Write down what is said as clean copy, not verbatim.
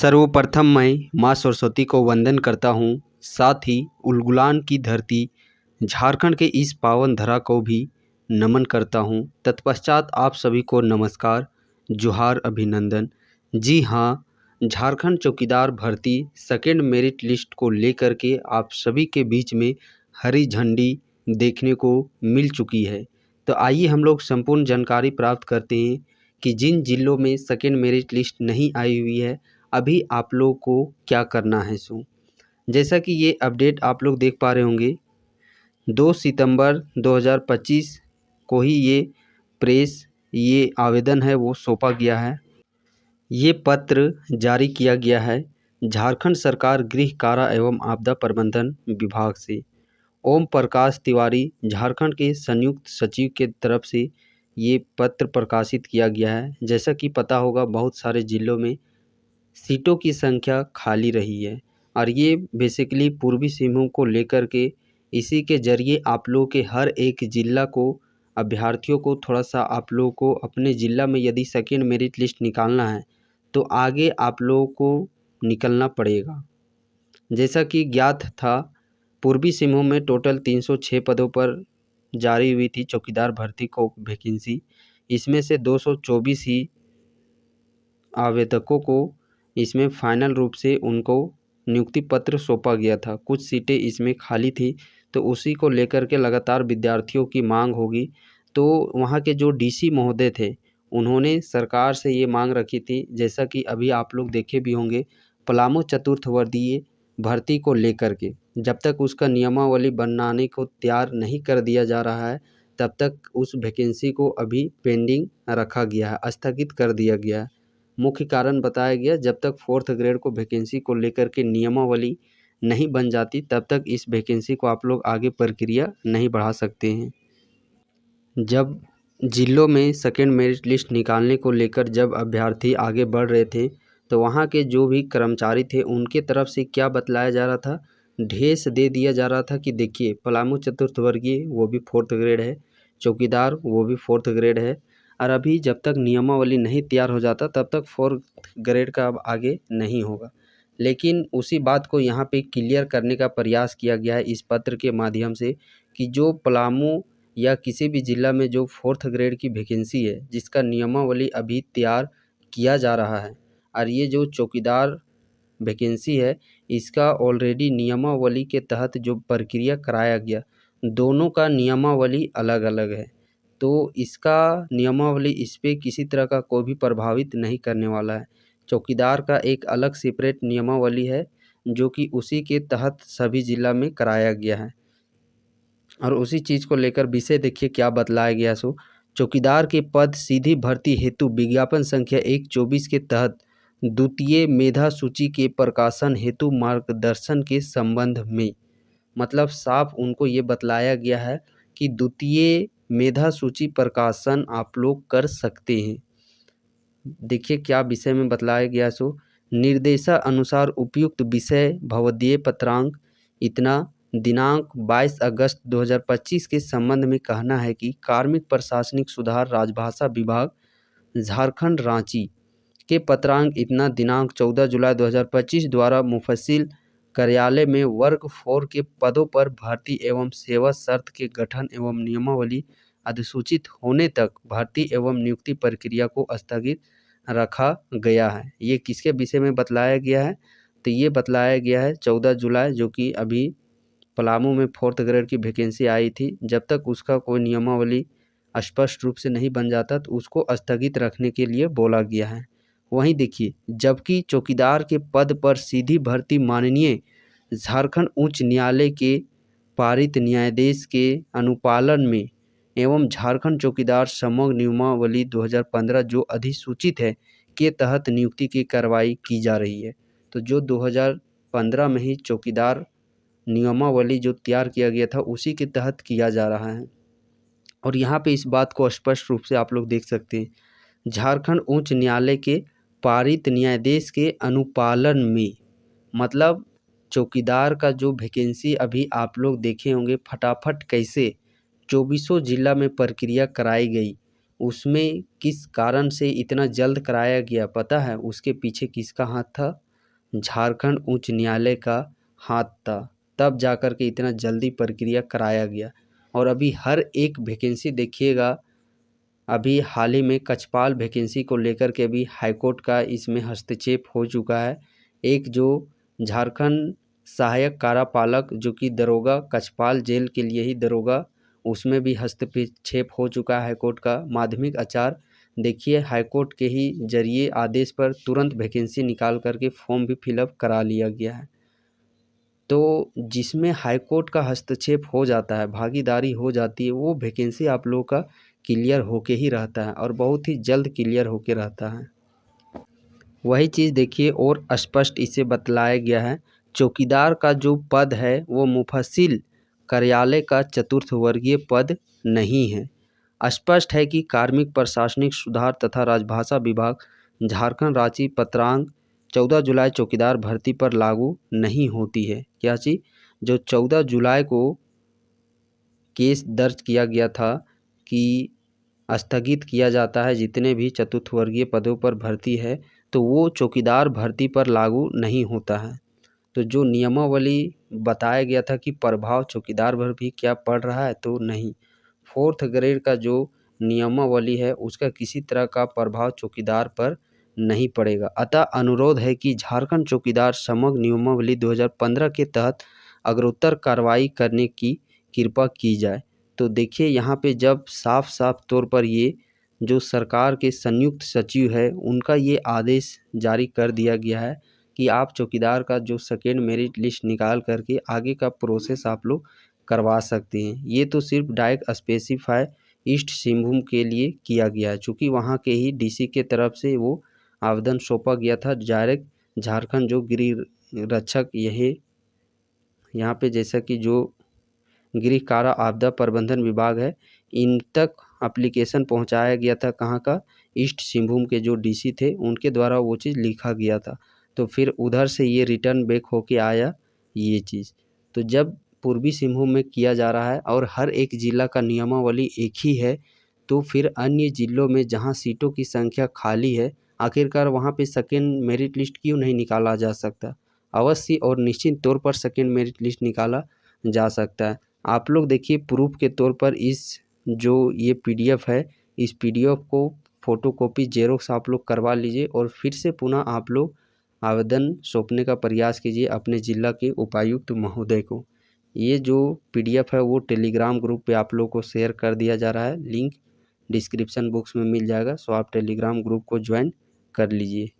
सर्वप्रथम मैं माँ सरस्वती को वंदन करता हूँ। साथ ही उलगुलान की धरती झारखंड के इस पावन धरा को भी नमन करता हूँ। तत्पश्चात आप सभी को नमस्कार, जोहार, अभिनंदन। जी हाँ, झारखंड चौकीदार भर्ती सेकेंड मेरिट लिस्ट को लेकर के आप सभी के बीच में हरी झंडी देखने को मिल चुकी है। तो आइए हम लोग संपूर्ण जानकारी प्राप्त करते हैं कि जिन जिलों में सेकेंड मेरिट लिस्ट नहीं आई हुई है अभी आप लोग को क्या करना है। जैसा कि ये अपडेट आप लोग देख पा रहे होंगे, 2 सितंबर 2025 को ही ये आवेदन है वो सौंपा गया है। ये पत्र जारी किया गया है झारखंड सरकार गृह कारा एवं आपदा प्रबंधन विभाग से। ओम प्रकाश तिवारी झारखंड के संयुक्त सचिव के तरफ से ये पत्र प्रकाशित किया गया है। जैसा कि पता होगा, बहुत सारे जिलों में सीटों की संख्या खाली रही है और ये बेसिकली पूर्वी सिंहभूम को लेकर के इसी के ज़रिए आप लोगों के हर एक ज़िला को, अभ्यर्थियों को थोड़ा सा आप लोगों को अपने ज़िला में यदि सेकेंड मेरिट लिस्ट निकालना है तो आगे आप लोगों को निकलना पड़ेगा। जैसा कि ज्ञात था, पूर्वी सिंहभूम में टोटल 306 पदों पर जारी हुई थी चौकीदार भर्ती को वैकेंसी। इसमें से 224 ही आवेदकों को इसमें फाइनल रूप से उनको नियुक्ति पत्र सौंपा गया था। कुछ सीटें इसमें खाली थी तो उसी को लेकर के लगातार विद्यार्थियों की मांग होगी। तो वहाँ के जो डीसी महोदय थे उन्होंने सरकार से ये मांग रखी थी, जैसा कि अभी आप लोग देखे भी होंगे, पलामू चतुर्थ वर्गीय भर्ती को लेकर के जब तक उसका नियमावली बनाने को तैयार नहीं कर दिया जा रहा है तब तक उस वैकेंसी को अभी पेंडिंग रखा गया है, स्थगित कर दिया गया है। मुख्य कारण बताया गया, जब तक 4th ग्रेड को वैकेंसी को लेकर के नियमावली नहीं बन जाती तब तक इस वैकेंसी को आप लोग आगे प्रक्रिया नहीं बढ़ा सकते हैं। जब जिलों में सेकेंड मेरिट लिस्ट निकालने को लेकर जब अभ्यर्थी आगे बढ़ रहे थे तो वहाँ के जो भी कर्मचारी थे उनके तरफ से क्या बतलाया जा रहा था, ढेस दे दिया जा रहा था कि देखिए पलामू चतुर्थ वर्गीय वो भी 4th ग्रेड है, चौकीदार वो भी 4th ग्रेड है, और अभी जब तक नियमावली नहीं तैयार हो जाता तब तक 4th ग्रेड का अब आगे नहीं होगा। लेकिन उसी बात को यहाँ पे क्लियर करने का प्रयास किया गया है इस पत्र के माध्यम से कि जो पलामू या किसी भी ज़िला में जो 4th ग्रेड की वैकेंसी है जिसका नियमावली अभी तैयार किया जा रहा है और ये जो चौकीदार वैकेंसी है इसका ऑलरेडी नियमावली के तहत जो प्रक्रिया कराया गया, दोनों का नियमावली अलग अलग है। तो इसका नियमावली इस पे किसी तरह का कोई भी प्रभावित नहीं करने वाला है। चौकीदार का एक अलग सेपरेट नियमावली है जो कि उसी के तहत सभी ज़िला में कराया गया है और उसी चीज़ को लेकर विषय देखिए क्या बतलाया गया। चौकीदार के पद सीधी भर्ती हेतु विज्ञापन संख्या 124 के तहत द्वितीय मेधा सूची के प्रकाशन हेतु मार्गदर्शन के संबंध में, मतलब साफ उनको ये बतलाया गया है कि द्वितीय मेधा सूची प्रकाशन आप लोग कर सकते हैं। देखिए क्या विषय में बतलाया गया। निर्देशा अनुसार उपयुक्त विषय भवदीय पत्रांक इतना दिनांक 22 अगस्त 2025 के संबंध में कहना है कि कार्मिक प्रशासनिक सुधार राजभाषा विभाग झारखंड रांची के पत्रांक इतना दिनांक 14 जुलाई 2025 द्वारा मुफस्सिल कार्यालय में वर्ग 4 के पदों पर भर्ती एवं सेवा शर्त के गठन एवं नियमावली अधिसूचित होने तक भर्ती एवं नियुक्ति प्रक्रिया को स्थगित रखा गया है। ये किसके विषय में बतलाया गया है, तो ये बतलाया गया है 14 जुलाई, जो कि अभी पलामू में 4th ग्रेड की वैकेंसी आई थी। जब तक उसका कोई नियमावली स्पष्ट रूप से नहीं बन जाता तो उसको स्थगित रखने के लिए बोला गया है। वहीं देखिए, जबकि चौकीदार के पद पर सीधी भर्ती माननीय झारखंड उच्च न्यायालय के पारित न्यायादेश के अनुपालन में एवं झारखंड चौकीदार समग्र नियमावली 2015 जो अधिसूचित है के तहत नियुक्ति की कार्रवाई की जा रही है। तो जो 2015 में ही चौकीदार नियमावली जो तैयार किया गया था उसी के तहत किया जा रहा है। और यहाँ पे इस बात को स्पष्ट रूप से आप लोग देख सकते हैं, झारखंड उच्च न्यायालय के पारित न्यायादेश के अनुपालन में, मतलब चौकीदार का जो वैकेंसी अभी आप लोग देखे होंगे फटाफट कैसे 24 जिला में प्रक्रिया कराई गई, उसमें किस कारण से इतना जल्द कराया गया पता है? उसके पीछे किसका हाथ था? झारखंड उच्च न्यायालय का हाथ था, तब जाकर के इतना जल्दी प्रक्रिया कराया गया। और अभी हर एक वैकेंसी देखिएगा, अभी हाल ही में कछपाल वैकेंसी को लेकर के भी हाईकोर्ट का इसमें हस्तक्षेप हो चुका है। एक जो झारखंड सहायक कार्यपालक जो कि दरोगा कछपाल जेल के लिए ही दरोगा, उसमें भी हस्तक्षेप हो चुका है हाईकोर्ट का। माध्यमिक आचार्य देखिए हाईकोर्ट के ही जरिए आदेश पर तुरंत वैकेंसी निकाल करके फॉर्म भी फिलअप करा लिया गया है। तो जिसमें हाईकोर्ट का हस्तक्षेप हो जाता है, भागीदारी हो जाती है, वो वैकेंसी आप लोगों का क्लियर होके ही रहता है और बहुत ही जल्द क्लियर होके रहता है। वही चीज़ देखिए और स्पष्ट इसे बतलाया गया है, चौकीदार का जो पद है वो मुफस्सिल कार्यालय का चतुर्थ वर्गीय पद नहीं है। स्पष्ट है कि कार्मिक प्रशासनिक सुधार तथा राजभाषा विभाग झारखंड रांची पत्रांक 14 जुलाई चौकीदार भर्ती पर लागू नहीं होती है। क्या चीज़? जो 14 जुलाई को केस दर्ज किया गया था कि स्थगित किया जाता है जितने भी चतुर्थ वर्गीय पदों पर भर्ती है, तो वो चौकीदार भर्ती पर लागू नहीं होता है। तो जो नियमावली बताया गया था कि प्रभाव चौकीदार पर भी क्या पड़ रहा है, तो नहीं। 4th ग्रेड का जो नियमावली है उसका किसी तरह का प्रभाव चौकीदार पर नहीं पड़ेगा। अतः अनुरोध है कि झारखंड चौकीदार समग्र नियमावली 2015 के तहत अग्रोत्तर कार्रवाई करने की कृपा की जाए। तो देखिए यहाँ पे जब साफ साफ तौर पर ये जो सरकार के संयुक्त सचिव है उनका ये आदेश जारी कर दिया गया है कि आप चौकीदार का जो सेकेंड मेरिट लिस्ट निकाल करके आगे का प्रोसेस आप लोग करवा सकते हैं। ये तो सिर्फ डायरेक्ट स्पेसिफाई ईस्ट सिंहभूम के लिए किया गया है, चूँकि वहाँ के ही डीसी के तरफ से वो आवेदन सौंपा गया था। डायरेक्ट झारखंड जो गृह रक्षक यही यहाँ पे जैसा कि जो गृह कारा आपदा प्रबंधन विभाग है, इन तक एप्लीकेशन पहुंचाया गया था। कहाँ का? ईस्ट सिंहभूम के जो डीसी थे उनके द्वारा वो चीज़ लिखा गया था। तो फिर उधर से ये रिटर्न बैक होके आया ये चीज़। तो जब पूर्वी सिंहभूम में किया जा रहा है और हर एक जिला का नियमावली एक ही है, तो फिर अन्य जिलों में जहाँ सीटों की संख्या खाली है, आखिरकार वहाँ पे सेकेंड मेरिट लिस्ट क्यों नहीं निकाला जा सकता? अवश्य और निश्चित तौर पर सेकेंड मेरिट लिस्ट निकाला जा सकता है। आप लोग देखिए प्रूफ के तौर पर इस जो ये पीडीएफ है, इस पीडीएफ को फोटोकॉपी जेरोक्स आप लोग करवा लीजिए और फिर से पुनः आप लोग आवेदन सौंपने का प्रयास कीजिए अपने ज़िला के उपायुक्त महोदय को। ये जो पीडीएफ है वो टेलीग्राम ग्रुप पे आप लोग को शेयर कर दिया जा रहा है, लिंक डिस्क्रिप्शन बॉक्स में मिल जाएगा। सो आप टेलीग्राम ग्रुप को ज्वाइन कर लीजिए।